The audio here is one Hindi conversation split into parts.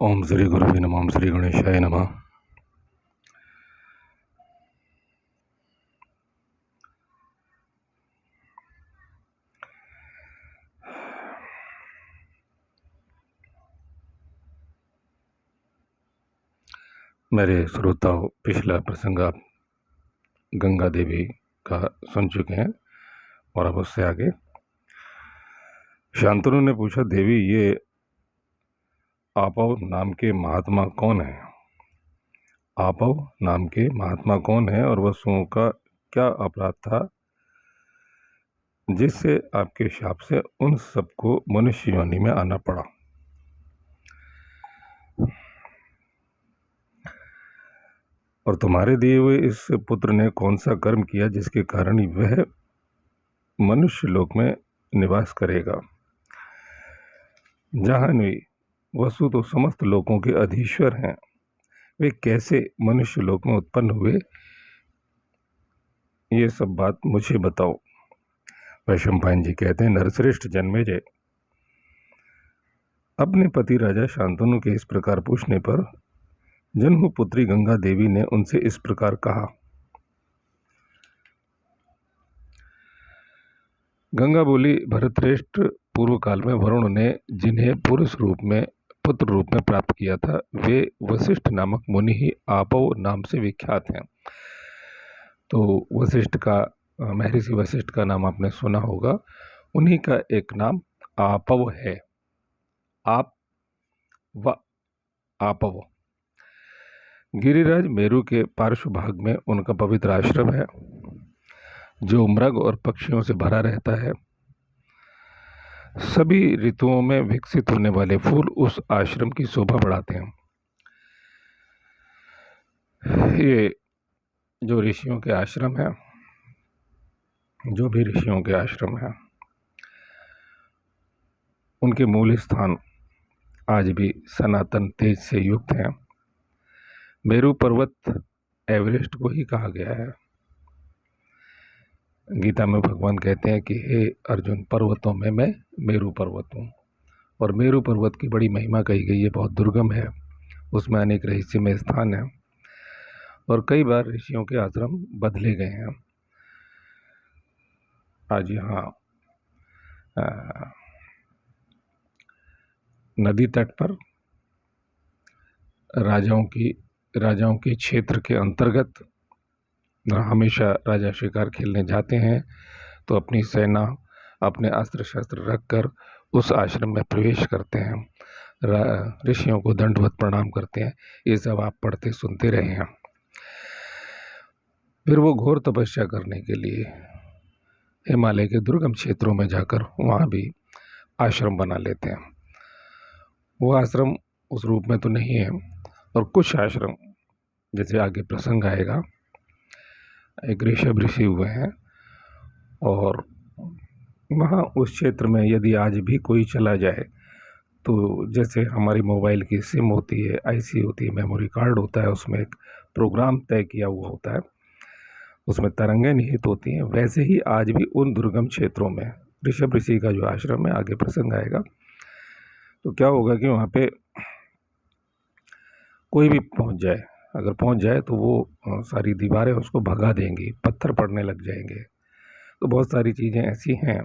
ओम श्री गुरुवे नमः। ओम श्री गणेशाय नमः। मेरे श्रोताओं, पिछला प्रसंग आप गंगा देवी का सुन चुके हैं और अब उससे आगे शांतनु ने पूछा, देवी ये आपव नाम के महात्मा कौन है? आपव नाम के महात्मा कौन है और वसुओं का क्या अपराध था जिससे आपके शाप से उन सबको मनुष्य योनि में आना पड़ा? और तुम्हारे दिए हुए इस पुत्र ने कौन सा कर्म किया जिसके कारण वह मनुष्य लोक में निवास करेगा? जाह्नवी, वसु तो समस्त लोकों के अधीश्वर हैं, वे कैसे मनुष्य लोक में उत्पन्न हुए, ये सब बात मुझे बताओ। वैशंपायन जी कहते हैं, नरश्रेष्ठ जन्मेजय, अपने पति राजा शांतनु के इस प्रकार पूछने पर जन्मु पुत्री गंगा देवी ने उनसे इस प्रकार कहा। गंगा बोली, भरतश्रेष्ठ, पूर्व काल में वरुण ने जिन्हें पुरुष रूप में पुत्र रूप में प्राप्त किया था वे वशिष्ठ नामक मुनि ही आपव नाम से विख्यात हैं। तो वशिष्ठ का, महर्षि वशिष्ठ का नाम आपने सुना होगा, उन्हीं का एक नाम आपव है। आप व आपव। गिरिराज मेरु के पार्श्व भाग में उनका पवित्र आश्रम है जो मृग और पक्षियों से भरा रहता है। सभी ऋतुओं में विकसित होने वाले फूल उस आश्रम की शोभा बढ़ाते हैं। ये जो ऋषियों के आश्रम है, जो भी ऋषियों के आश्रम है, उनके मूल स्थान आज भी सनातन तेज से युक्त हैं। मेरु पर्वत एवरेस्ट को ही कहा गया है। गीता में भगवान कहते हैं कि हे अर्जुन, पर्वतों में मैं मेरु पर्वत हूँ। और मेरु पर्वत की बड़ी महिमा कही गई है, बहुत दुर्गम है, उसमें अनेक रहस्यमय स्थान है और कई बार ऋषियों के आश्रम बदले गए हैं। आज यहाँ नदी तट पर राजाओं के क्षेत्र के अंतर्गत हमेशा राजा शिकार खेलने जाते हैं तो अपनी सेना, अपने अस्त्र शस्त्र रखकर उस आश्रम में प्रवेश करते हैं, ऋषियों को दंडवत प्रणाम करते हैं। ये सब आप पढ़ते सुनते रहे हैं। फिर वो घोर तपस्या करने के लिए हिमालय के दुर्गम क्षेत्रों में जाकर वहाँ भी आश्रम बना लेते हैं। वो आश्रम उस रूप में तो नहीं है, और कुछ आश्रम, जैसे आगे प्रसंग आएगा, एक ऋषभ ऋषि हुए हैं और वहाँ उस क्षेत्र में यदि आज भी कोई चला जाए तो जैसे हमारी मोबाइल की सिम होती है, आईसी होती है, मेमोरी कार्ड होता है, उसमें एक प्रोग्राम तय किया हुआ होता है, उसमें तरंगें निहित होती हैं, वैसे ही आज भी उन दुर्गम क्षेत्रों में ऋषभ ऋषि का जो आश्रम है, आगे प्रसंग आएगा, तो क्या होगा कि वहाँ पे कोई भी पहुँच जाए, अगर पहुँच जाए तो वो सारी दीवारें उसको भगा देंगी, पत्थर पड़ने लग जाएंगे। तो बहुत सारी चीज़ें ऐसी हैं,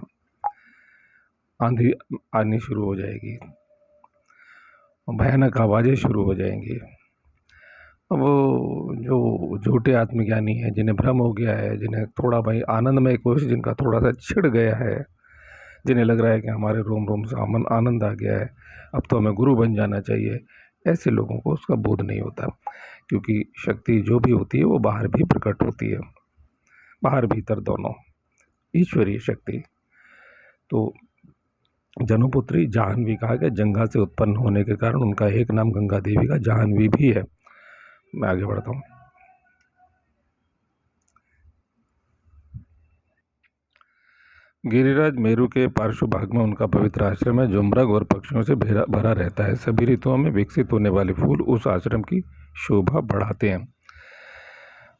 आंधी आनी शुरू हो जाएगी, भयानक आवाज़ें शुरू हो जाएंगी। अब वो जो झूठे आत्मज्ञानी हैं, जिन्हें भ्रम हो गया है, जिन्हें थोड़ा भाई आनंदमय कोश जिनका थोड़ा सा छिड़ गया है, जिन्हें लग रहा है कि हमारे रोम रोम से आनंद आ गया है, अब तो हमें गुरु बन जाना चाहिए, ऐसे लोगों को उसका बोध नहीं होता। क्योंकि शक्ति जो भी होती है वो बाहर भी प्रकट होती है, बाहर भीतर दोनों, ईश्वरीय शक्ति। तो जनुपुत्री जाह्नवी कहा गया, जंगा से उत्पन्न होने के कारण उनका एक नाम गंगा देवी का जाह्नवी भी है। मैं आगे बढ़ता हूँ। गिरिराज मेरु के पार्श्व भाग में उनका पवित्र आश्रम है जो मृग और पक्षियों से भरा रहता है। सभी ऋतुओं में विकसित होने वाले फूल उस आश्रम की शोभा बढ़ाते हैं।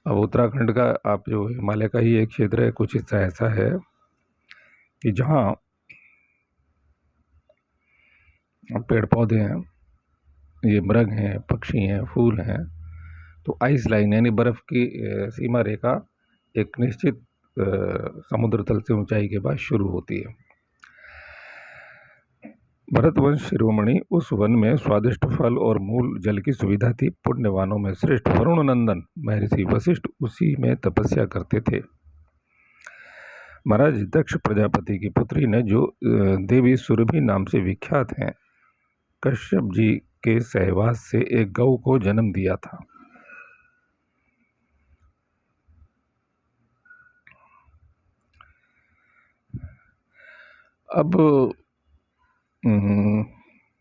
अब उत्तराखंड का, आप जो हिमालय का ही एक क्षेत्र है, कुछ हिस्सा ऐसा है कि जहाँ पेड़ पौधे हैं, ये मृग हैं, पक्षी हैं, फूल हैं। तो आइस लाइन यानी बर्फ़ की सीमा रेखा एक निश्चित समुद्र तल से ऊंचाई के बाद शुरू होती है। भरतवंश शिरोमणि उस वन में स्वादिष्ट फल और मूल जल की सुविधा थी। पुण्यवानों में श्रेष्ठ वरुण नंदन महर्षि वशिष्ठ उसी में तपस्या करते थे। महाराज दक्ष प्रजापति की पुत्री ने जो देवी सुरभि नाम से विख्यात हैं, कश्यप जी के सहवास से एक गौ को जन्म दिया था। अब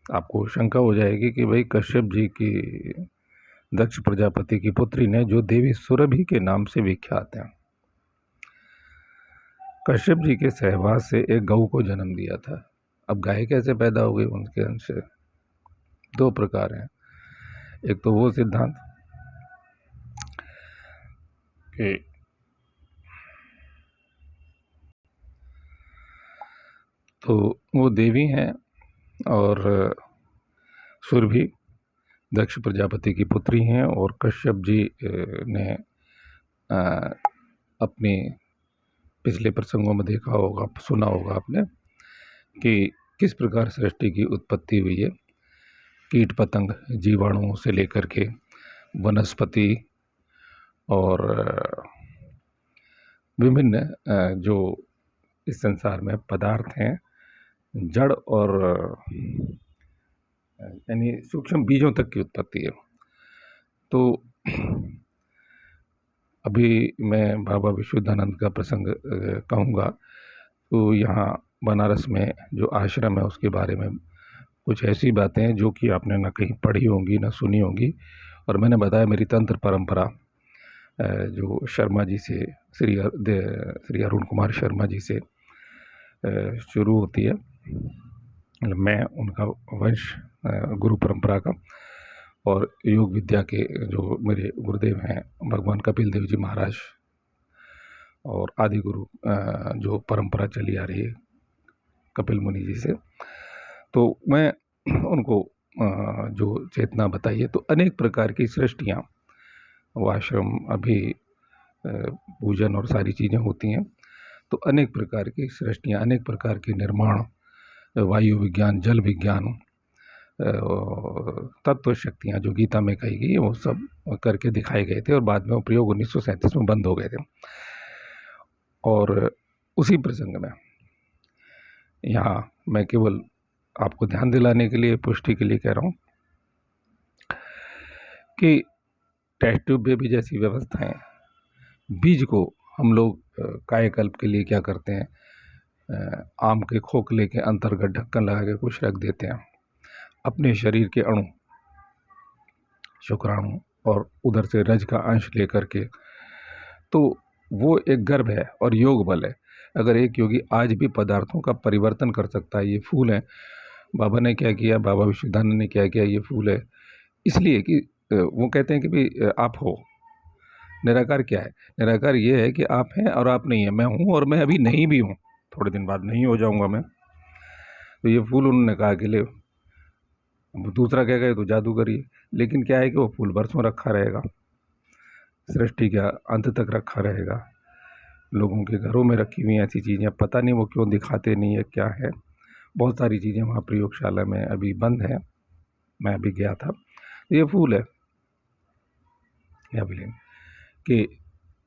आपको शंका हो जाएगी कि भाई कश्यप जी की दक्ष प्रजापति की पुत्री ने जो देवी सुरभि के नाम से विख्यात हैं, कश्यप जी के सहवास से एक गौ को जन्म दिया था। अब गाय कैसे पैदा हो गई उनके अंश से? दो प्रकार हैं। एक तो वो सिद्धांत कि तो वो देवी हैं और सुरभि दक्ष प्रजापति की पुत्री हैं, और कश्यप जी ने अपने पिछले प्रसंगों में देखा होगा, सुना होगा आपने कि किस प्रकार सृष्टि की उत्पत्ति हुई है। कीट पतंग जीवाणुओं से लेकर के वनस्पति और विभिन्न जो इस संसार में पदार्थ हैं, जड़ और यानी सूक्ष्म बीजों तक की उत्पत्ति है। तो अभी मैं बाबा विशुद्धानंद का प्रसंग कहूँगा। तो यहाँ बनारस में जो आश्रम है उसके बारे में कुछ ऐसी बातें हैं जो कि आपने ना कहीं पढ़ी होंगी ना सुनी होंगी। और मैंने बताया मेरी तंत्र परंपरा जो शर्मा जी से श्री अरुण कुमार शर्मा जी से शुरू होती है। मैं उनका वंश गुरु परंपरा का, और योग विद्या के जो मेरे गुरुदेव हैं भगवान कपिल देव जी महाराज, और आदि गुरु जो परंपरा चली आ रही है कपिल मुनि जी से। तो मैं उनको जो चेतना बताई है, तो अनेक प्रकार की सृष्टियाँ वो आश्रम अभी पूजन और सारी चीज़ें होती हैं। तो अनेक प्रकार की सृष्टियाँ, अनेक प्रकार के निर्माण, वायु विज्ञान, जल विज्ञान, तत्व शक्तियाँ जो गीता में कही गई वो सब करके दिखाए गए थे, और बाद में वो प्रयोग 1937 में बंद हो गए थे। और उसी प्रसंग में यहाँ मैं केवल आपको ध्यान दिलाने के लिए, पुष्टि के लिए कह रहा हूँ कि टेस्ट ट्यूब में भी जैसी व्यवस्थाएं, बीज को हम लोग कायाकल्प के लिए क्या करते हैं, आम के खोखले के अंतर्गत ढक्कन लगा के कुछ रख देते हैं। अपने शरीर के अणु, शुक्राणु और उधर से रज का अंश लेकर के, तो वो एक गर्भ है और योग बल है। अगर एक योगी आज भी पदार्थों का परिवर्तन कर सकता है, ये फूल है, बाबा ने क्या किया, बाबा विशुद्धानंद ने क्या किया, ये फूल है इसलिए कि वो कहते हैं कि भाई आप हो। निराकार क्या है? निराकार ये है कि आप हैं और आप नहीं है, मैं हूँ और मैं अभी नहीं भी हूँ, थोड़े दिन बाद नहीं हो जाऊँगा मैं। तो ये फूल उन्होंने कहा कि ले, दूसरा क्या कहे तो जादू करिए, लेकिन क्या है कि वो फूल बरसों रखा रहेगा, सृष्टि का अंत तक रखा रहेगा। लोगों के घरों में रखी हुई ऐसी चीज़ें पता नहीं वो क्यों दिखाते नहीं है, क्या है। बहुत सारी चीज़ें वहाँ प्रयोगशाला में अभी बंद है, मैं अभी गया था। ये फूल है याबिलिन कि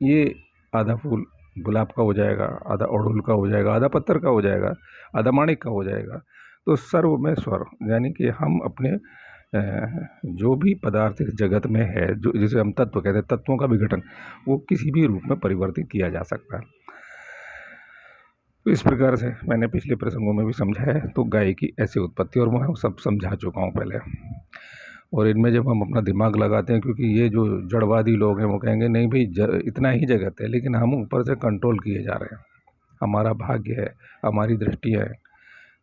ये आधा फूल गुलाब का हो जाएगा, आधा अड़हुल का हो जाएगा, आधा पत्थर का हो जाएगा, आधा माणिक का हो जाएगा। तो सर्व में स्वर, यानी कि हम अपने जो भी पदार्थ इस जगत में है, जो जिसे हम तत्व कहते हैं, तत्वों का विघटन वो किसी भी रूप में परिवर्तित किया जा सकता है। तो इस प्रकार से मैंने पिछले प्रसंगों में भी समझाया है। तो गाय की ऐसी उत्पत्ति, और मैं सब समझा चुका हूँ पहले। और इनमें जब हम अपना दिमाग लगाते हैं, क्योंकि ये जो जड़वादी लोग हैं वो कहेंगे नहीं भाई इतना ही जगत है, लेकिन हम ऊपर से कंट्रोल किए जा रहे हैं। हमारा भाग्य है, हमारी दृष्टि है,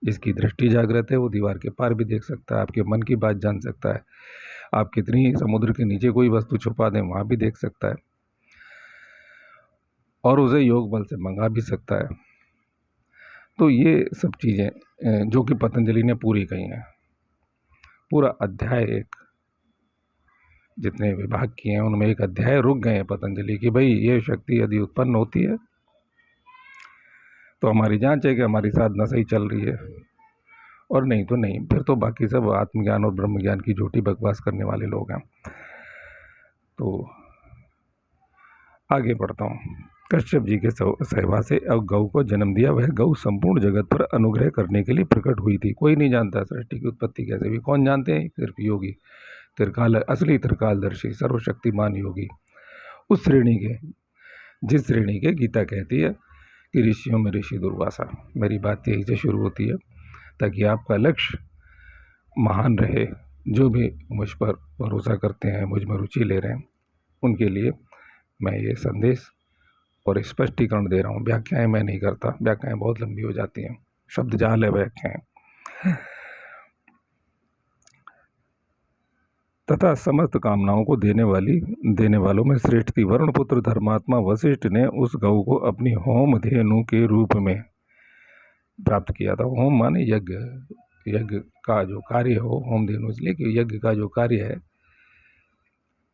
जिसकी दृष्टि जागृत है वो दीवार के पार भी देख सकता है, आपके मन की बात जान सकता है, आप कितनी समुद्र के नीचे कोई वस्तु छुपा दें वहाँ भी देख सकता है, और उसे योग बल से मंगा भी सकता है। तो ये सब चीज़ें जो कि पतंजलि ने पूरी कही हैं, पूरा अध्याय एक जितने विभाग किए हैं उनमें एक अध्याय रुक गए हैं पतंजलि की, भाई ये शक्ति यदि उत्पन्न होती है तो हमारी जांच है कि हमारी साधना सही चल रही है, और नहीं तो नहीं, फिर तो बाकी सब आत्मज्ञान और ब्रह्म ज्ञान की झूठी बकवास करने वाले लोग हैं। तो आगे बढ़ता हूँ। कश्यप जी के सहवा से अब गौ को जन्म दिया। वह गौ संपूर्ण जगत पर अनुग्रह करने के लिए प्रकट हुई थी। कोई नहीं जानता सृष्टि की उत्पत्ति कैसे हुई, कौन जानते हैं? सिर्फ योगी, त्रिकाल, असली त्रिकालदर्शी सर्वशक्तिमान योगी। उस श्रेणी के, जिस श्रेणी के गीता कहती है कि ऋषियों में ऋषि दुर्वासा। मेरी बात यही से शुरू होती है ताकि आपका लक्ष्य महान रहे। जो भी मुझ पर भरोसा करते हैं, मुझ में रुचि ले रहे हैं, उनके लिए मैं ये संदेश और स्पष्टीकरण दे रहा हूँ। व्याख्याएं मैं नहीं करता, व्याख्याएं बहुत लंबी हो जाती हैं, शब्द जाल है व्याख्याएं। तथा समस्त कामनाओं को देने वालों में श्रेष्ठ थी। वरुण पुत्र धर्मात्मा वशिष्ठ ने उस गौ को अपनी होम धेनु के रूप में प्राप्त किया था। होम माने यज्ञ, यज्ञ का जो कार्य हो, होम धेनु इसलिए कि यज्ञ का जो कार्य है,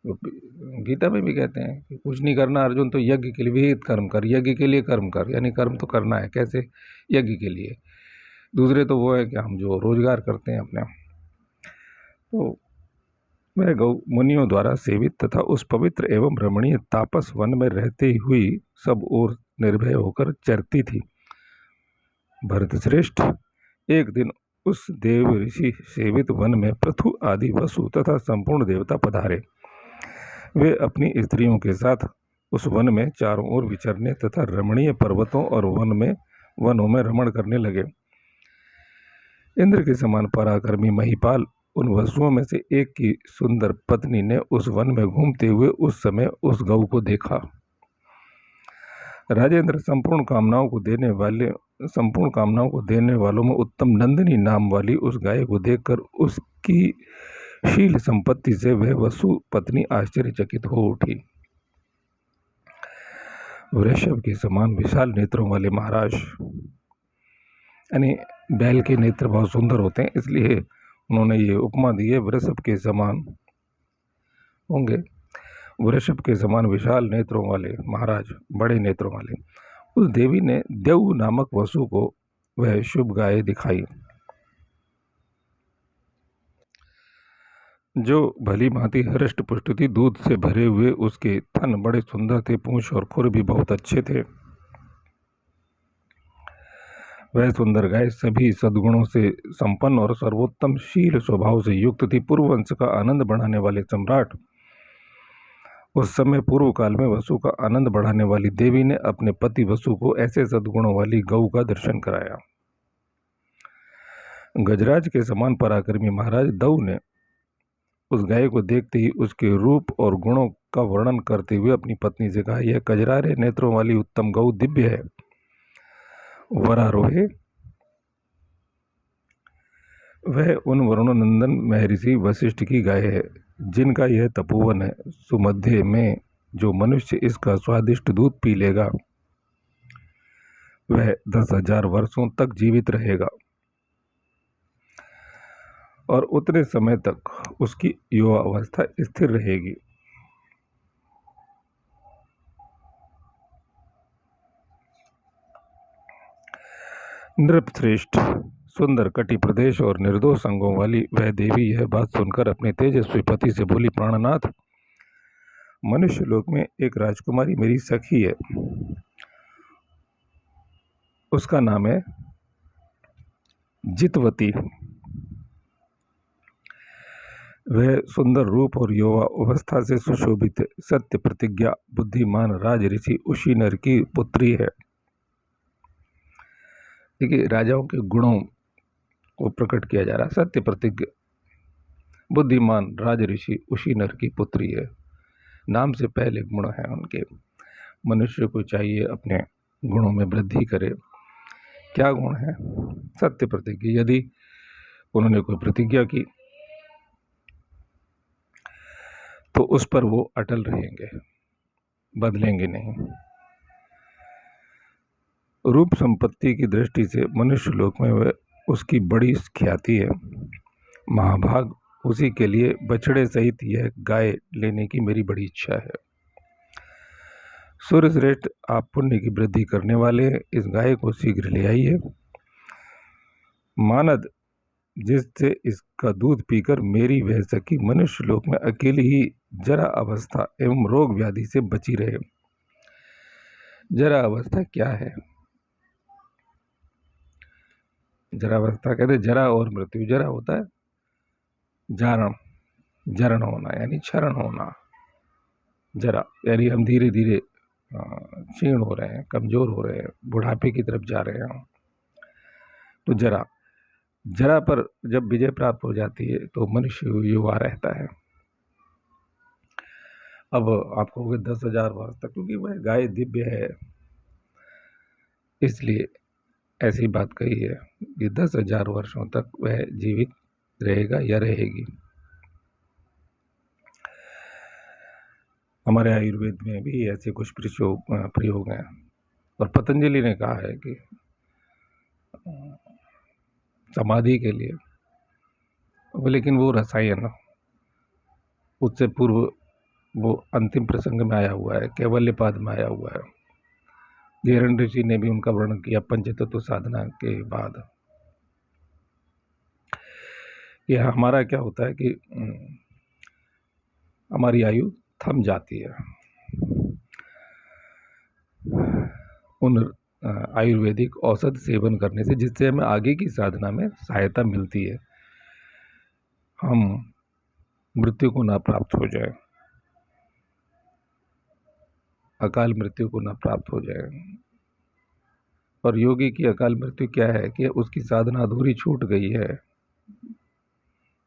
गीता में भी कहते हैं कि कुछ नहीं करना अर्जुन तो यज्ञ के लिए विहित कर्म कर, यज्ञ के लिए कर्म कर, यानी कर्म तो करना है। कैसे? यज्ञ के लिए। दूसरे तो वो है कि हम जो रोजगार करते हैं अपने। तो वह गौ मुनियों द्वारा सेवित तथा उस पवित्र एवं रमणीय तापस वन में रहते हुई सब ओर निर्भय होकर चरती थी। भरत श्रेष्ठ, एक दिन उस देव ऋषि सेवित वन में पृथु आदि वसु तथा संपूर्ण देवता पधारे। वे अपनी स्त्रियों के साथ उस वन में चारों ओर विचरने तथा रमणीय पर्वतों और वनों में रमण करने लगे। इंद्र के समान पराक्रमी महिपाल उन वसुओं में से एक की सुंदर पत्नी ने उस वन में घूमते हुए उस समय उस गौ को देखा। राजेंद्र, संपूर्ण कामनाओं को देने वालों में उत्तम नंदिनी नाम वाली उस गाय को देखकर उसकी शील संपत्ति से वह वसु पत्नी आश्चर्यचकित हो उठी। वृषभ के समान विशाल नेत्रों वाले महाराज, यानी बैल के नेत्र बहुत सुंदर होते हैं, इसलिए उन्होंने ये उपमा दी है, वृषभ के समान होंगे। वृषभ के समान विशाल नेत्रों वाले महाराज, बड़े नेत्रों वाले उस देवी ने देव नामक वसु को वह शुभ गाय दिखाई, जो भली भांति हृष्ट पुष्ट थी। दूध से भरे हुए उसके थन बड़े सुंदर थे, पूंछ और खुर भी बहुत अच्छे थे। वह सुंदर गाय सभी सद्गुणों से संपन्न और सर्वोत्तम शील स्वभाव से युक्त थी। पूर्व वंश का आनंद बढ़ाने वाले सम्राट, उस समय पूर्व काल में वसु का आनंद बढ़ाने वाली देवी ने अपने पति वसु को ऐसे सद्गुणों वाली गौ का दर्शन कराया। गजराज के समान पराक्रमी महाराज दऊ ने उस गाय को देखते ही उसके रूप और गुणों का वर्णन करते हुए अपनी पत्नी से कहा, यह कजरारे नेत्रों वाली उत्तम गौ दिव्य है, वरारोहे। वह उन वरुणनंदन महर्षि वशिष्ठ की गाय है, जिनका यह तपोवन है। सुमध्य में जो मनुष्य इसका स्वादिष्ट दूध पी लेगा वह 10,000 वर्षों तक जीवित रहेगा और उतने समय तक उसकी युवा अवस्था स्थिर रहेगी। नृपश्रेष्ठ, सुंदर कटि प्रदेश और निर्दोष अंगों वाली वह देवी यह बात सुनकर अपने तेजस्वी पति से बोली, प्राणनाथ, मनुष्य लोक में एक राजकुमारी मेरी सखी है, उसका नाम है जितवती। वह सुंदर रूप और युवा अवस्था से सुशोभित है, सत्य प्रतिज्ञा, बुद्धिमान राज ऋषि उशीनर की पुत्री है। देखिए, राजाओं के गुणों को प्रकट किया जा रहा है। सत्य प्रतिज्ञ, बुद्धिमान राज ऋषि उशीनर की पुत्री है। नाम से पहले गुण है उनके। मनुष्य को चाहिए अपने गुणों में वृद्धि करे। क्या गुण है? सत्य प्रतिज्ञा। यदि उन्होंने कोई प्रतिज्ञा की तो उस पर वो अटल रहेंगे, बदलेंगे नहीं। रूप संपत्ति की दृष्टि से मनुष्य लोक में वह उसकी बड़ी ख्याति है। महाभाग उसी के लिए बछड़े सहित यह गाय लेने की मेरी बड़ी इच्छा है। सूर्य श्रेष्ठ, आप पुण्य की वृद्धि करने वाले हैं, इस गाय को शीघ्र ले आइए। मानद, जिससे इसका दूध पीकर मेरी वह सखी मनुष्य लोक में अकेली ही जरा अवस्था एवं रोग व्याधि से बची रहे। जरा अवस्था क्या है? जरा अवस्था कहते जरा और मृत्यु। जरा होता है जारण, जरण होना यानी क्षरण होना। जरा यानी हम धीरे धीरे क्षीण हो रहे हैं, कमजोर हो रहे हैं, बुढ़ापे की तरफ जा रहे हैं। तो जरा, जरा पर जब विजय प्राप्त हो जाती है तो मनुष्य युवा रहता है। अब आप कहोगे 10,000 वर्ष तक, क्योंकि वह गाय दिव्य है इसलिए ऐसी बात कही है कि 10,000 वर्षों तक वह जीवित रहेगा या रहेगी। हमारे आयुर्वेद में भी ऐसे कुछ प्रयोग हैं और पतंजलि ने कहा है कि समाधि के लिए, लेकिन वो रसायन उससे पूर्व वो अंतिम प्रसंग में आया हुआ है, कैवल्यपाद में आया हुआ है। गैरन ऋषि ने भी उनका वर्णन किया पंचतत्व साधना के बाद। ये हमारा क्या होता है कि हमारी आयु थम जाती है उन आयुर्वेदिक औषध सेवन करने से, जिससे हमें आगे की साधना में सहायता मिलती है, हम मृत्यु को ना प्राप्त हो जाए, अकाल मृत्यु को ना प्राप्त हो जाए। और योगी की अकाल मृत्यु क्या है कि उसकी साधना अधूरी छूट गई है।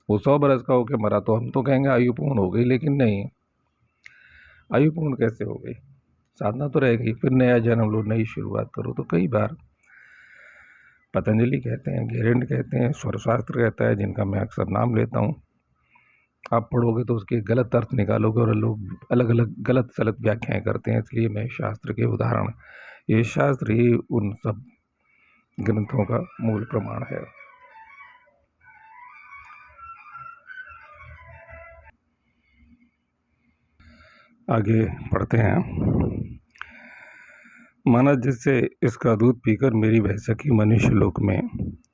वो 100 बरस का होकर मरा तो हम तो कहेंगे आयु पूर्ण हो गई, लेकिन नहीं, आयु पूर्ण कैसे हो गई? साधना तो रह गई, फिर नया जन्म लो, नई शुरुआत करो। तो कई बार पतंजलि कहते हैं, गेरेंड कहते हैं, स्वरशास्त्र कहता है, जिनका मैं अक्सर नाम लेता हूँ, आप पढ़ोगे तो उसके गलत अर्थ निकालोगे और लोग अलग अलग गलत सलत व्याख्याएं करते हैं। इसलिए मैं शास्त्र के उदाहरण, ये शास्त्र ही उन सब ग्रंथों का मूल प्रमाण है। आगे पढ़ते हैं। माना जिससे इसका दूध पीकर मेरी वह सखी मनुष्य लोक में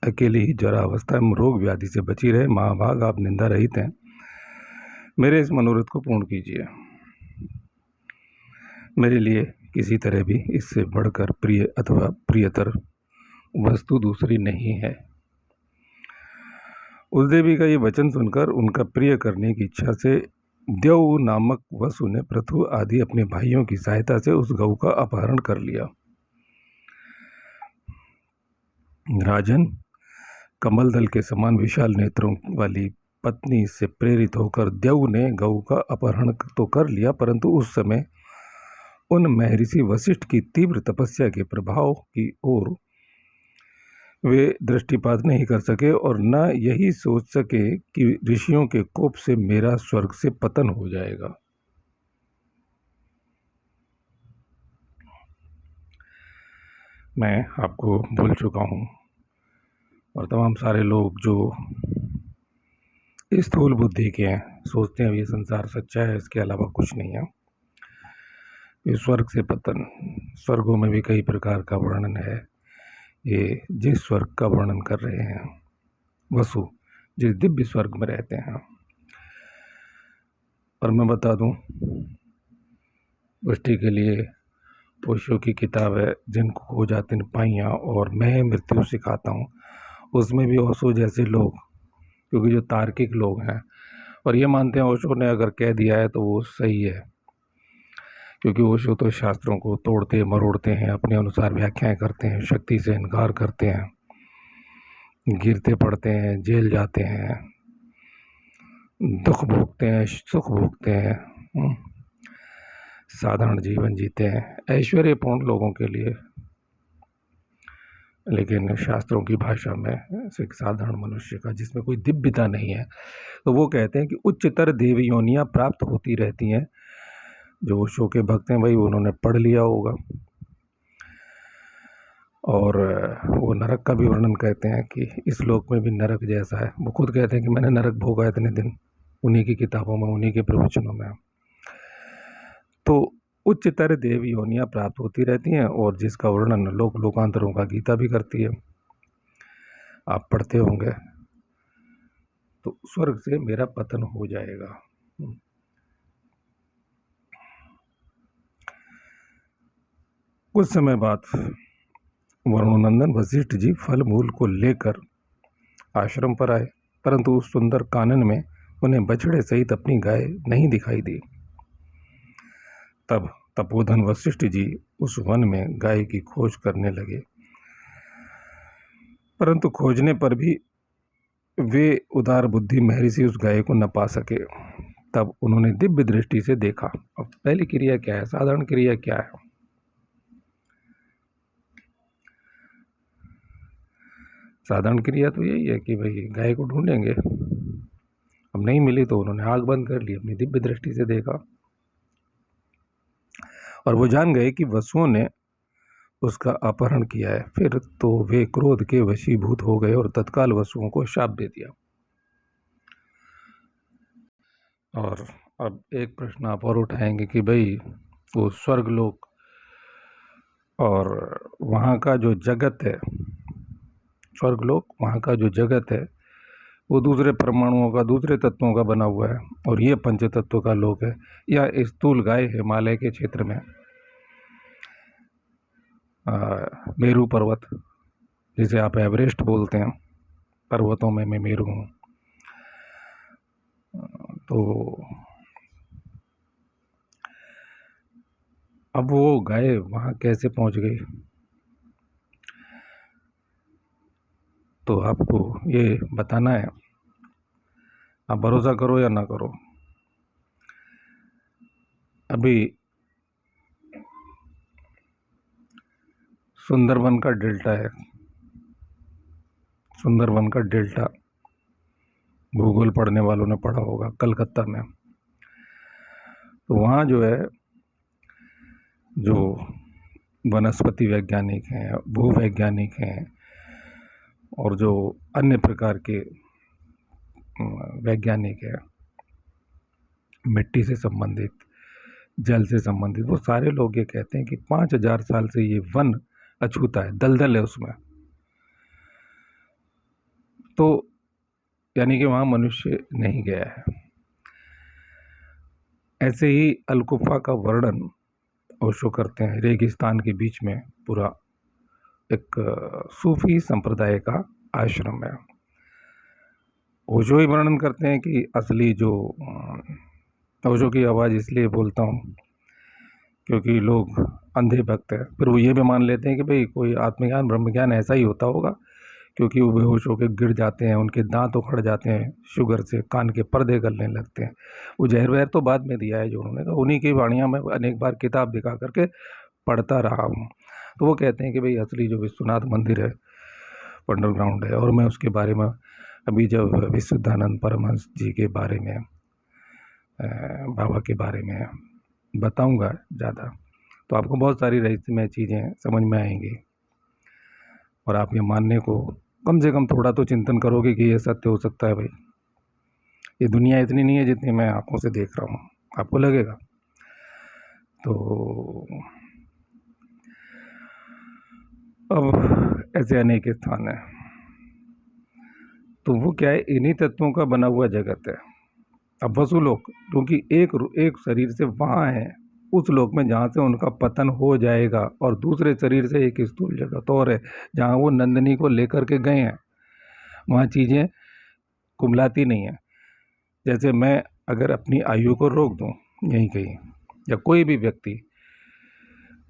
अकेली ही जरा अवस्था में रोग व्याधि से बची रहे। महाभाग, आप निंदा रहित हैं, मेरे इस मनोरथ को पूर्ण कीजिए। मेरे लिए किसी तरह भी इससे बढ़कर प्रिय अथवा प्रियतर वस्तु दूसरी नहीं है। उस देवी का ये वचन सुनकर उनका प्रिय करने की इच्छा से देव नामक वसु ने पृथु आदि अपने भाइयों की सहायता से उस गऊ का अपहरण कर लिया। राजन, कमल दल के समान विशाल नेत्रों वाली पत्नी से प्रेरित होकर देव ने गऊ का अपहरण तो कर लिया, परंतु उस समय उन महर्षि वशिष्ठ की तीव्र तपस्या के प्रभाव की ओर वे दृष्टिपात नहीं कर सके और न यही सोच सके कि ऋषियों के कोप से मेरा स्वर्ग से पतन हो जाएगा। मैं आपको भूल चुका हूँ और तमाम सारे लोग जो स्थूल बुद्धि के हैं सोचते हैं ये संसार सच्चा है, इसके अलावा कुछ नहीं है। ये स्वर्ग से पतन, स्वर्गों में भी कई प्रकार का वर्णन है। ये जिस स्वर्ग का वर्णन कर रहे हैं वसु, जिस दिव्य स्वर्ग में रहते हैं। और मैं बता दूं, पुष्टि के लिए पोषो की किताब है, जिनको हो जाते हैं पाइयाँ और मैं मृत्यु सिखाता हूँ, उसमें भी ओशो जैसे लोग, क्योंकि जो तार्किक लोग हैं और ये मानते हैं ओशो ने अगर कह दिया है तो वो सही है, क्योंकि ओशो तो शास्त्रों को तोड़ते मरोड़ते हैं, अपने अनुसार व्याख्याएं करते हैं, शक्ति से इनकार करते हैं, गिरते पड़ते हैं, जेल जाते हैं, दुख भोगते हैं, सुख भोगते हैं, साधारण जीवन जीते हैं, ऐश्वर्यपूर्ण लोगों के लिए। लेकिन शास्त्रों की भाषा में एक साधारण मनुष्य का जिसमें कोई दिव्यता नहीं है, तो वो कहते हैं कि उच्चतर देवी योनियाँ प्राप्त होती रहती हैं। जो ओशो के भक्त हैं भाई, उन्होंने पढ़ लिया होगा। और वो नरक का भी वर्णन कहते हैं कि इस लोक में भी नरक जैसा है। वो खुद कहते हैं कि मैंने नरक भोगा इतने दिन, उन्हीं की किताबों में, उन्हीं के प्रवचनों में। तो उच्चतर देव योनियाँ प्राप्त होती रहती हैं और जिसका वर्णन लोक लोकांतरों का गीता भी करती है, आप पढ़ते होंगे। तो स्वर्ग से मेरा पतन हो जाएगा। कुछ समय बाद वरुणनंदन वशिष्ठ जी फल मूल को लेकर आश्रम पर आए, परंतु उस सुंदर कानन में उन्हें बछड़े सहित अपनी गाय नहीं दिखाई दी। तब तपोधन वशिष्ठ जी उस वन में गाय की खोज करने लगे, परंतु खोजने पर भी वे उदार बुद्धि महर्षि उस गाय को न पा सके। तब उन्होंने दिव्य दृष्टि से देखा। अब पहली क्रिया क्या है, साधारण क्रिया क्या है? साधारण क्रिया तो यही है कि भाई गाय को ढूंढेंगे, अब नहीं मिली तो उन्होंने आंख बंद कर ली, अपनी दिव्य दृष्टि से देखा और वो जान गए कि वसुओं ने उसका अपहरण किया है। फिर तो वे क्रोध के वशीभूत हो गए और तत्काल वसुओं को शाप दे दिया। और अब एक प्रश्न आप और उठाएंगे कि भाई वो स्वर्गलोक और वहाँ का जो जगत है, स्वर्गलोक वहाँ का जो जगत है वो दूसरे परमाणुओं का, दूसरे तत्वों का बना हुआ है, और ये पंच तत्व का लोक है। या स्थूल गाय हिमालय के क्षेत्र में मेरू पर्वत, जिसे आप एवरेस्ट बोलते हैं, पर्वतों में मैं मेरू हूँ। तो अब वो गाय वहाँ कैसे पहुँच गई? तो आपको ये बताना है, आप भरोसा करो या ना करो। अभी सुंदरवन का डेल्टा है, सुंदरवन का डेल्टा भूगोल पढ़ने वालों ने पढ़ा होगा, कलकत्ता में। तो वहाँ जो है, जो वनस्पति वैज्ञानिक हैं, भूवैज्ञानिक हैं और जो अन्य प्रकार के वैज्ञानिक हैं, मिट्टी से संबंधित, जल से संबंधित, वो सारे लोग ये कहते हैं कि 5000 साल से ये वन अछूता है, दलदल है उसमें। तो यानी कि वहाँ मनुष्य नहीं गया है। ऐसे ही अलकुफा का वर्णन ओशो करते हैं। रेगिस्तान के बीच में पूरा एक सूफी संप्रदाय का आश्रम है। ओशो ही वर्णन करते हैं कि असली जो ओशो की आवाज़ इसलिए बोलता हूँ क्योंकि लोग अंधे भक्त हैं, फिर वो ये भी मान लेते हैं कि भाई कोई आत्मज्ञान ब्रह्मज्ञान ऐसा ही होता होगा, क्योंकि वो बेहोश होकर गिर जाते हैं, उनके दांत उखड़ जाते हैं शुगर से, कान के पर्दे गलने लगते हैं। वो जहर वहर तो बाद में दिया है जो उन्होंने कहा, उन्हीं की वाणियाँ मैं अनेक बार किताब दिखा करके पढ़ता रहा हूँ। तो वो कहते हैं कि भाई असली जो विश्वनाथ मंदिर है, अंडरग्राउंड है, और मैं उसके बारे में अभी जब विशुद्धानंद परमहंस जी के बारे में, बाबा के बारे में बताऊंगा ज़्यादा, तो आपको बहुत सारी रहस्यमय चीज़ें समझ में आएंगी और आप ये मानने को कम से कम थोड़ा तो चिंतन करोगे कि ये सत्य हो सकता है। भाई ये दुनिया इतनी नहीं है जितनी मैं आंखों से देख रहा हूँ, आपको लगेगा। तो अब ऐसे अनेक स्थान हैं। तो वो क्या है, इन्हीं तत्वों का बना हुआ जगत है। अब वसुलोक क्योंकि एक शरीर से वहाँ है, उस लोक में जहाँ से उनका पतन हो जाएगा, और दूसरे शरीर से एक स्थूल जगत और है जहाँ वो नंदिनी को लेकर के गए हैं। वहाँ चीज़ें कुमलाती नहीं हैं। जैसे मैं अगर अपनी आयु को रोक दूँ यहीं कहीं, या कोई भी व्यक्ति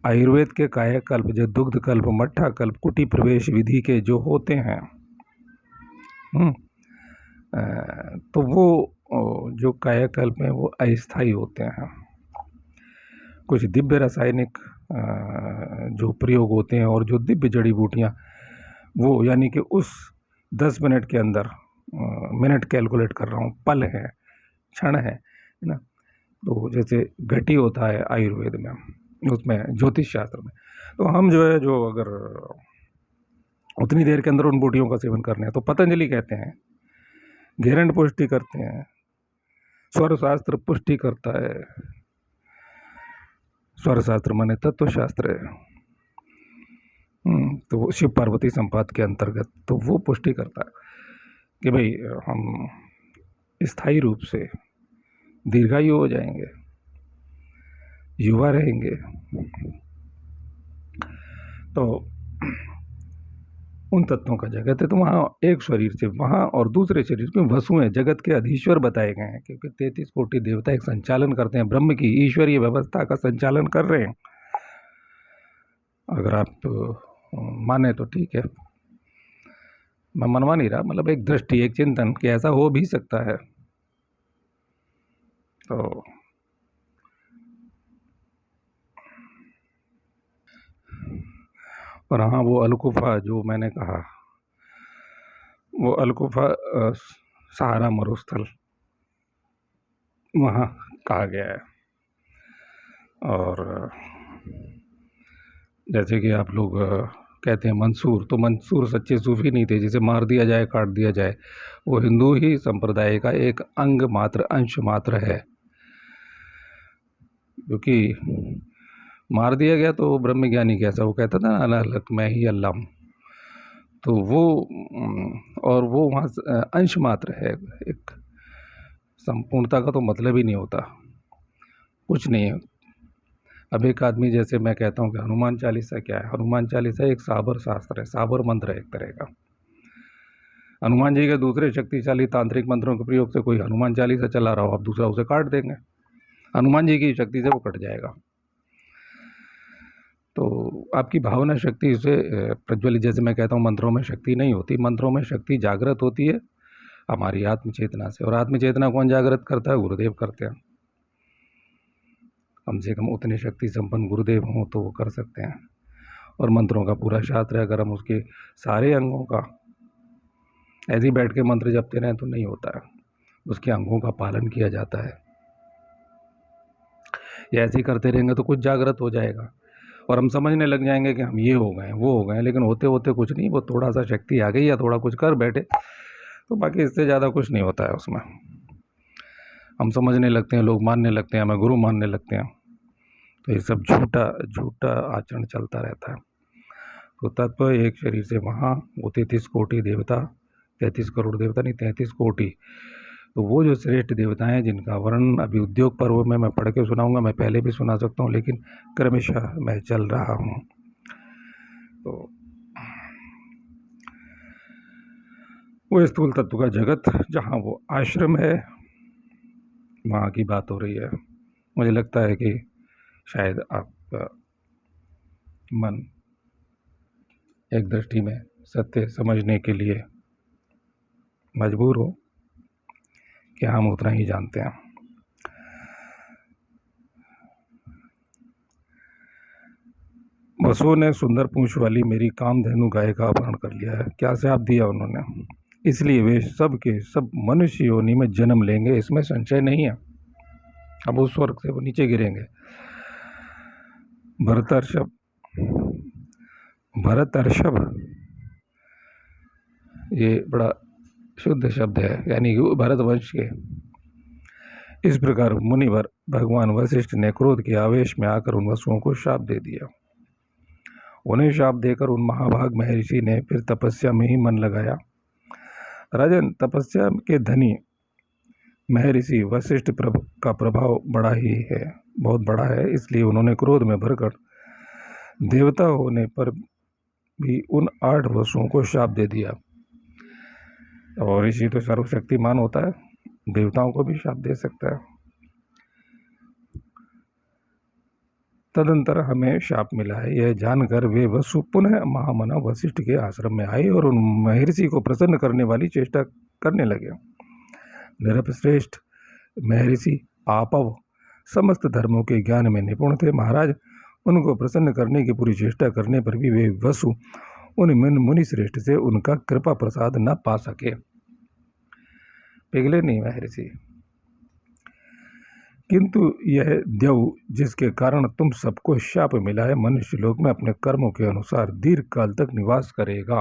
आयुर्वेद के कायाकल्प, जो दुग्ध कल्प, मट्ठा कल्प, कुटी प्रवेश विधि के जो होते हैं, तो वो जो कायाकल्प में वो अस्थायी होते हैं। कुछ दिव्य रासायनिक जो प्रयोग होते हैं और जो दिव्य जड़ी बूटियाँ, वो यानी कि उस 10 मिनट के अंदर, मिनट कैलकुलेट कर रहा हूँ, पल है, क्षण है ना। तो जैसे घटी होता है आयुर्वेद में, उसमें ज्योतिष शास्त्र में, तो हम जो है, जो अगर उतनी देर के अंदर उन बूटियों का सेवन करना है। तो पतंजलि कहते हैं घेरंड पुष्टि करते हैं, स्वर शास्त्र पुष्टि करता है। स्वर शास्त्र माने तत्व शास्त्र है। तो वो शिव पार्वती संपाद के अंतर्गत तो वो पुष्टि करता है कि भाई हम स्थायी रूप से दीर्घायु हो जाएंगे, युवा रहेंगे। तो उन तत्वों का जगत है। तो वहाँ एक शरीर से वहाँ और दूसरे शरीर में वसुएं जगत के अधीश्वर बताए गए हैं, क्योंकि 33 कोटि देवता एक संचालन करते हैं, ब्रह्म की ईश्वरीय व्यवस्था का संचालन कर रहे हैं। अगर आप माने तो ठीक है, मैं मनवा नहीं रहा, मतलब एक दृष्टि, एक चिंतन कि ऐसा हो भी सकता है। तो और हाँ, वो अलकुफा जो मैंने कहा, वो अलकुफा सहारा मरुस्थल वहाँ कहा गया है। और जैसे कि आप लोग कहते हैं मंसूर, तो मंसूर सच्चे सूफी नहीं थे जिसे मार दिया जाए, काट दिया जाए। वो हिंदू ही संप्रदाय का एक अंग मात्र, अंश मात्र है, क्योंकि मार दिया गया तो ब्रह्मज्ञानी कैसा, वो कहता था ना अला हक मैं ही अल्लाह हूँ। तो वो और वो वहाँ अंश मात्र है, एक संपूर्णता का तो मतलब ही नहीं होता, कुछ नहीं है। अब एक आदमी, जैसे मैं कहता हूँ कि हनुमान चालीसा क्या है, हनुमान चालीसा एक साबर शास्त्र है, साबर मंत्र है एक तरह का। हनुमान जी के दूसरे शक्तिशाली तांत्रिक मंत्रों के प्रयोग से कोई हनुमान चालीसा चला रहा हो, आप दूसरा उसे काट देंगे, हनुमान जी की शक्ति से वो कट जाएगा। तो आपकी भावना शक्ति से प्रज्वलित, जैसे मैं कहता हूँ मंत्रों में शक्ति नहीं होती, मंत्रों में शक्ति जागृत होती है हमारी आत्मचेतना से। और आत्मचेतना कौन जागृत करता है? गुरुदेव करते हैं। कम से कम उतने शक्ति संपन्न गुरुदेव हों तो वो कर सकते हैं। और मंत्रों का पूरा शास्त्र है, अगर हम उसके सारे अंगों का ऐसे ही बैठ के मंत्र जपते रहें तो नहीं होता है, उसके अंगों का पालन किया जाता है। या ऐसे ही करते रहेंगे तो कुछ जागृत हो जाएगा और हम समझने लग जाएंगे कि हम ये हो गए वो हो गए, लेकिन होते होते कुछ नहीं, वो थोड़ा सा शक्ति आ गई या थोड़ा कुछ कर बैठे, तो बाकी इससे ज़्यादा कुछ नहीं होता है उसमें। हम समझने लगते हैं, लोग मानने लगते हैं, हमें गुरु मानने लगते हैं, तो ये सब झूठा आचरण चलता रहता है। तो तत्व एक शरीर से वहाँ वो 33 कोटि देवता, 33 करोड़ देवता नहीं, 33 कोटि, तो वो जो श्रेष्ठ देवताएं हैं जिनका वर्णन अभी उद्योग पर्व में मैं पढ़ के सुनाऊंगा, मैं पहले भी सुना सकता हूँ, लेकिन क्रमशः मैं चल रहा हूँ। तो वो स्थूल तत्व का जगत, जहाँ वो आश्रम है, वहाँ की बात हो रही है। मुझे लगता है कि शायद आपका मन एक दृष्टि में सत्य समझने के लिए मजबूर हो कि हम उतना ही जानते हैं। वसुओं ने सुंदर पूंछ वाली मेरी कामधेनु गाय का अपहरण कर लिया है। क्या श्राप दिया उन्होंने? इसलिए वे सब के सब मनुष्य योनि में जन्म लेंगे, इसमें संशय नहीं है। अब उस स्वर्ग से वो नीचे गिरेंगे। भरतर्षभ ये बड़ा शुद्ध शब्द है, यानी भरत वंश के। इस प्रकार मुनिवर भगवान वशिष्ठ ने क्रोध के आवेश में आकर उन वसुओं को शाप दे दिया। उन्हें शाप देकर उन महाभाग महर्षि ने फिर तपस्या में ही मन लगाया। राजन, तपस्या के धनी महर्षि वशिष्ठ का प्रभाव बड़ा ही है, बहुत बड़ा है, इसलिए उन्होंने क्रोध में भरकर देवता होने पर भी उन 8 वसुओं को शाप दे दिया। और ऋषि तो सर्वशक्तिमान होता है, देवताओं को भी शाप दे सकता है। तदंतर हमें शाप मिला है, यह जानकर वे वसु पुनः महामना वशिष्ठ के आश्रम में आए और उन महर्षि को प्रसन्न करने वाली चेष्टा करने लगे। निरपश्रेष्ठ महर्षि आपव समस्त धर्मों के ज्ञान में निपुण थे। महाराज, उनको प्रसन्न करने की पूरी चेष्टा करने पर भी वे वसु उन मुनि श्रेष्ठ से उनका कृपा प्रसाद न पा सके। पिघले नहीं महर्षि। किंतु यह देव जिसके कारण तुम सबको शाप मिला है, मनुष्य लोक में अपने कर्मों के अनुसार दीर्घ काल तक निवास करेगा।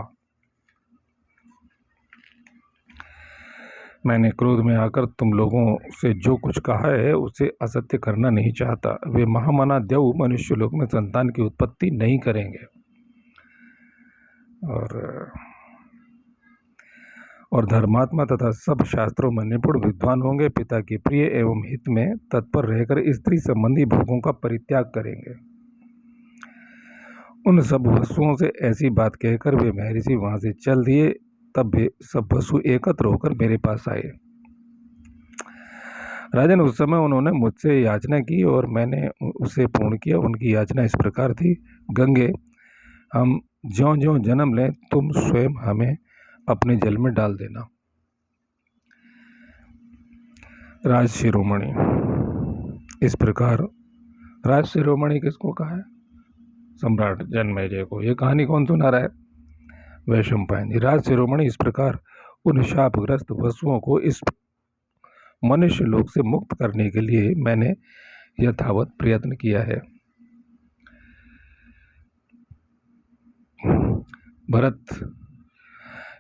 मैंने क्रोध में आकर तुम लोगों से जो कुछ कहा है उसे असत्य करना नहीं चाहता। वे महामना देव मनुष्य लोक में संतान की उत्पत्ति नहीं करेंगे और धर्मात्मा तथा सब शास्त्रों में निपुण विद्वान होंगे। पिता के प्रिय एवं हित में तत्पर रहकर स्त्री संबंधी भोगों का परित्याग करेंगे। उन सब वसुओं से ऐसी बात कहकर वे महर्षि वहां से चल दिए। तब वे सब वसु एकत्र होकर मेरे पास आए। राजन, उस समय उन्होंने मुझसे याचना की और मैंने उसे पूर्ण किया। उनकी याचना इस प्रकार थी, गंगे, हम ज्यों ज्यों जन्म लें तुम स्वयं हमें अपने जल में डाल देना। राज शिरोमणि, इस प्रकार राज शिरोमणि किसको कहा है? सम्राट जन्मेजय को। ये कहानी कौन सुना रहा है? वैशंपायन जी। राज शिरोमणि, इस प्रकार उन शापग्रस्त वसुओं को इस मनुष्य लोक से मुक्त करने के लिए मैंने यथावत प्रयत्न किया है। भरत,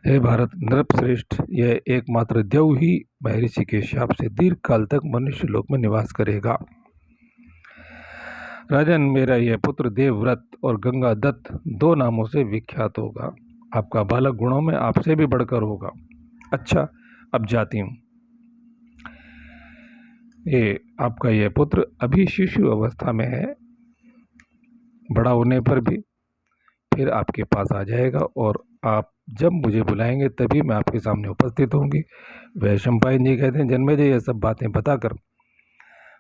हे भारत नृपश्रेष्ठ, यह एकमात्र देव ही महर्षि के शाप से दीर्घ काल तक मनुष्य लोक में निवास करेगा। राजन, मेरा यह पुत्र देवव्रत और गंगादत्त दो नामों से विख्यात होगा। आपका बालक गुणों में आपसे भी बढ़कर होगा। अच्छा, अब जाती हूँ। ये आपका यह पुत्र अभी शिशु अवस्था में है, बड़ा होने पर भी फिर आपके पास आ जाएगा और आप जब मुझे बुलाएंगे तभी मैं आपके सामने उपस्थित होंगी। वैशंपायन जी कहते हैं, जन्मेजय ये सब बातें बताकर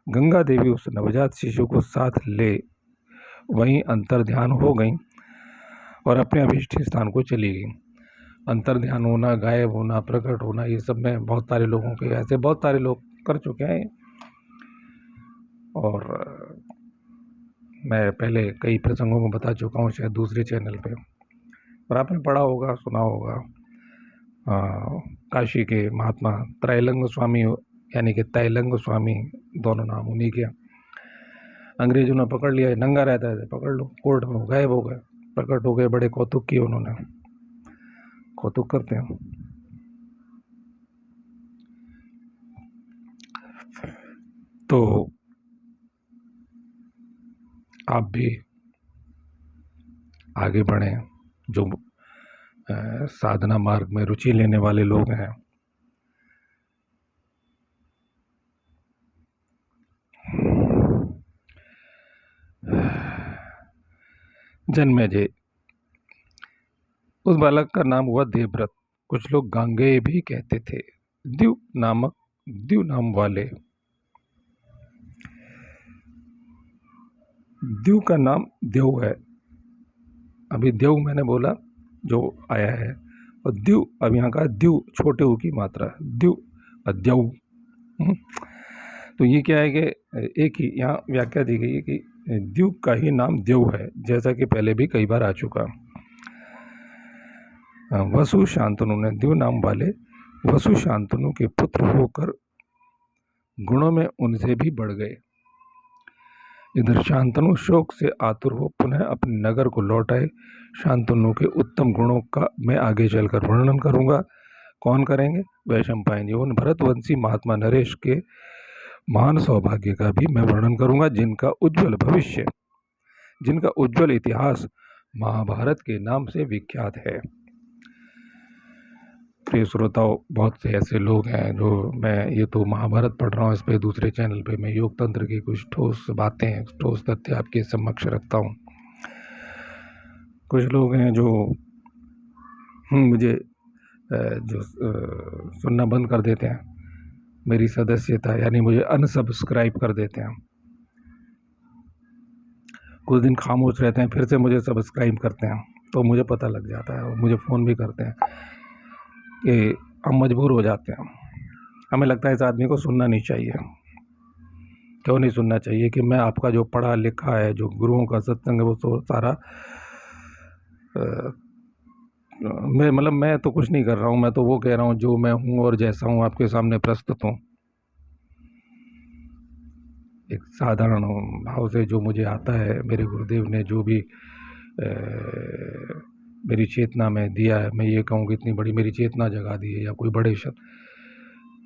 गंगा देवी उस नवजात शिशु को साथ ले वहीं अंतर्ध्यान हो गई और अपने अभीष्ट स्थान को चली गई। अंतर्ध्यान होना, गायब होना, प्रकट होना, ये सब में बहुत सारे लोगों के ऐसे बहुत सारे लोग कर चुके हैं और मैं पहले कई प्रसंगों में बता चुका हूँ, शायद दूसरे चैनल पे, और आपने पढ़ा होगा, सुना होगा। काशी के महात्मा त्रैलंग स्वामी, यानी कि तैलंग स्वामी, दोनों नाम उन्हीं के। अंग्रेजों ने पकड़ लिया, नंगा रहता है, पकड़ लो, कोर्ट में गायब हो गए, प्रकट हो गए, बड़े कौतुक किए उन्होंने, कौतुक करते हैं। तो आप भी आगे बढ़ें, जो साधना मार्ग में रुचि लेने वाले लोग हैं। जन्मेजय, उस बालक का नाम हुआ देवव्रत, कुछ लोग गांगेय भी कहते थे। द्यू नाम वाले, द्यू का नाम देव है। अभी देव मैंने बोला जो आया है, और द्यू, अब यहाँ का द्यू छोटे ऊ की मात्रा, द्यू अद्यव। तो ये क्या है कि एक ही यहाँ व्याख्या दी गई है कि द्यू का ही नाम देव है, जैसा कि पहले भी कई बार आ चुका। वसु शांतनु ने द्यू नाम वाले वसु शांतनु के पुत्र होकर गुणों में उनसे भी बढ़ गए। इधर शांतनु शोक से आतुर हो पुनः अपने नगर को लौट आए। शांतनु के उत्तम गुणों का मैं आगे चलकर वर्णन करूंगा। कौन करेंगे? वैशंपायन जी। उन भरतवंशी महात्मा नरेश के महान सौभाग्य का भी मैं वर्णन करूंगा, जिनका उज्जवल भविष्य, जिनका उज्जवल इतिहास महाभारत के नाम से विख्यात है। प्रिय श्रोताओं, बहुत से ऐसे लोग हैं जो, मैं ये तो महाभारत पढ़ रहा हूँ, इस पे दूसरे चैनल पे मैं योग तंत्र की कुछ ठोस बातें, ठोस तथ्य आपके समक्ष रखता हूँ। कुछ लोग हैं जो मुझे जो सुनना बंद कर देते हैं, मेरी सदस्यता, यानी मुझे अनसब्सक्राइब कर देते हैं। कुछ दिन खामोश रहते हैं, फिर से मुझे सब्सक्राइब करते हैं, तो मुझे पता लग जाता है और मुझे फ़ोन भी करते हैं कि हम मजबूर हो जाते हैं। हमें लगता है इस आदमी को सुनना नहीं चाहिए। क्यों नहीं सुनना चाहिए? कि मैं आपका जो पढ़ा लिखा है, जो गुरुओं का सत्संग है, वो सारा मैं तो कुछ नहीं कर रहा हूँ, मैं तो वो कह रहा हूँ जो मैं हूँ और जैसा हूँ आपके सामने प्रस्तुत हूँ, एक साधारण भाव से जो मुझे आता है, मेरे गुरुदेव ने जो भी मेरी चेतना में दिया है। मैं ये कहूँ कि इतनी बड़ी मेरी चेतना जगा दी है, या कोई बड़े शब्द,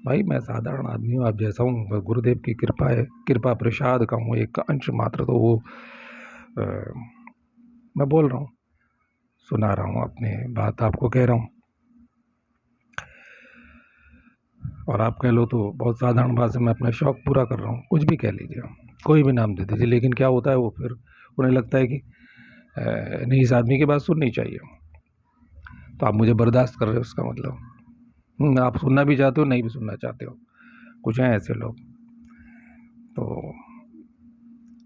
भाई मैं साधारण आदमी हूँ, आप जैसा हूँ, बस गुरुदेव की कृपा है, कृपा प्रसाद का हूँ एक अंश मात्र, तो वो मैं बोल रहा हूँ, सुना रहा हूँ, अपनी बात आपको कह रहा हूँ। और आप कह लो तो बहुत साधारण भाषा में अपना शौक पूरा कर रहा हूँ, कुछ भी कह लीजिए, कोई भी नाम दे दीजिए, लेकिन क्या होता है वो फिर उन्हें लगता है कि नहीं, इस आदमी की बात सुननी चाहिए, तो आप मुझे बर्दाश्त कर रहे हो, उसका मतलब आप सुनना भी चाहते हो, नहीं भी सुनना चाहते हो, कुछ हैं ऐसे लोग। तो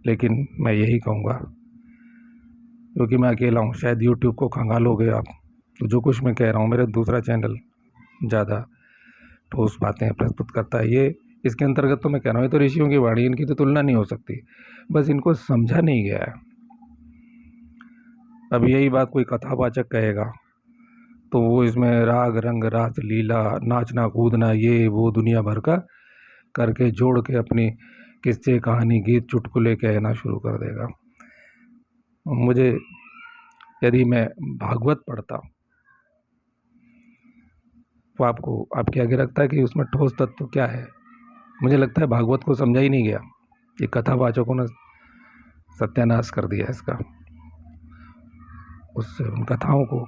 लेकिन मैं यही कहूँगा, क्योंकि मैं अकेला हूँ, शायद यूट्यूब को खंगालोगे आप, तो जो कुछ मैं कह रहा हूँ, मेरा दूसरा चैनल ज़्यादा ठोस बातें प्रस्तुत करता है, ये इसके अंतर्गत तो मैं कह रहा हूँ, ये तो ऋषियों की वाणी, इनकी तो तुलना नहीं हो सकती, बस इनको समझा नहीं गया है। अब यही बात कोई कथावाचक कहेगा तो वो इसमें राग रंग रास लीला, नाचना कूदना, ये वो दुनिया भर का करके जोड़ के अपनी किस्से कहानी गीत चुटकुले कहना शुरू कर देगा। मुझे, यदि मैं भागवत पढ़ता तो आपके आगे रखता है कि उसमें ठोस तत्व क्या है। मुझे लगता है भागवत को समझा ही नहीं गया, ये कथावाचकों ने सत्यानाश कर दिया इसका, उन कथाओं को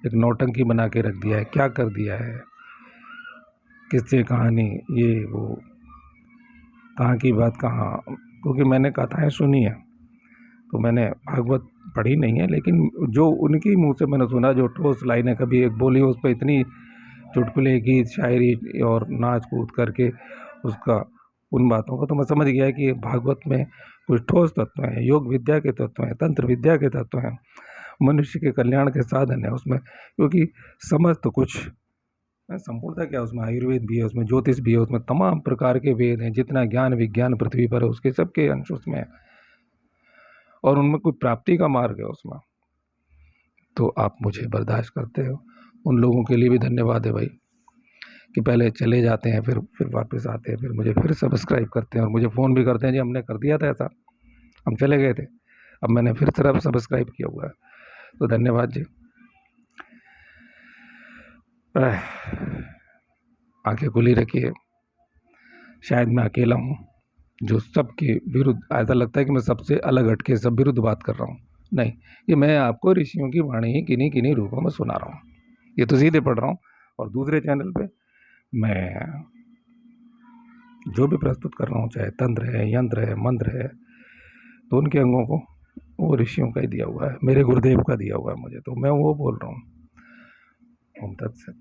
एक नौटंकी बना के रख दिया है, क्या कर दिया है, किस्से कहानी, ये वो, कहाँ की बात कहाँ। क्योंकि मैंने कथाएं सुनी है, तो मैंने भागवत पढ़ी नहीं है, लेकिन जो उनकी मुंह से मैंने सुना, जो ठोस लाइनें कभी एक बोली, उस पर इतनी चुटकुले गीत शायरी और नाच कूद करके उसका, उन बातों को तो मैं समझ गया कि भागवत में कुछ ठोस तत्व हैं, योग विद्या के तत्व हैं, तंत्र विद्या के तत्व हैं, मनुष्य के कल्याण के साधन है उसमें। क्योंकि समस्त कुछ संपूर्णता क्या, उसमें आयुर्वेद भी है, उसमें ज्योतिष भी है, उसमें तमाम प्रकार के वेद हैं, जितना ज्ञान विज्ञान पृथ्वी पर है उसके सबके अंश उसमें है, और उनमें कोई प्राप्ति का मार्ग है उसमें। तो आप मुझे बर्दाश्त करते हो, उन लोगों के लिए भी धन्यवाद है भाई, कि पहले चले जाते हैं, फिर वापस आते हैं, फिर मुझे फिर सब्सक्राइब करते हैं, और मुझे फ़ोन भी करते हैं, जी हमने कर दिया था ऐसा, हम चले गए थे, अब मैंने फिर से सब्सक्राइब किया हुआ है, तो धन्यवाद जी। आंखें खुली रखिए, शायद मैं अकेला हूँ जो सबके विरुद्ध, ऐसा लगता है कि मैं सबसे अलग हटके सब विरुद्ध बात कर रहा हूँ, नहीं, ये मैं आपको ऋषियों की वाणी ही किन्हीं किन्हीं रूपों में सुना रहा हूँ, ये तो सीधे पढ़ रहा हूँ। और दूसरे चैनल पे मैं जो भी प्रस्तुत कर रहा हूँ, चाहे तंत्र है, यंत्र है, मंत्र है, तो उनके अंगों को वो ऋषियों का ही दिया हुआ है, मेरे गुरुदेव का दिया हुआ है मुझे, तो मैं वो बोल रहा हूँ। ओम तत्सत।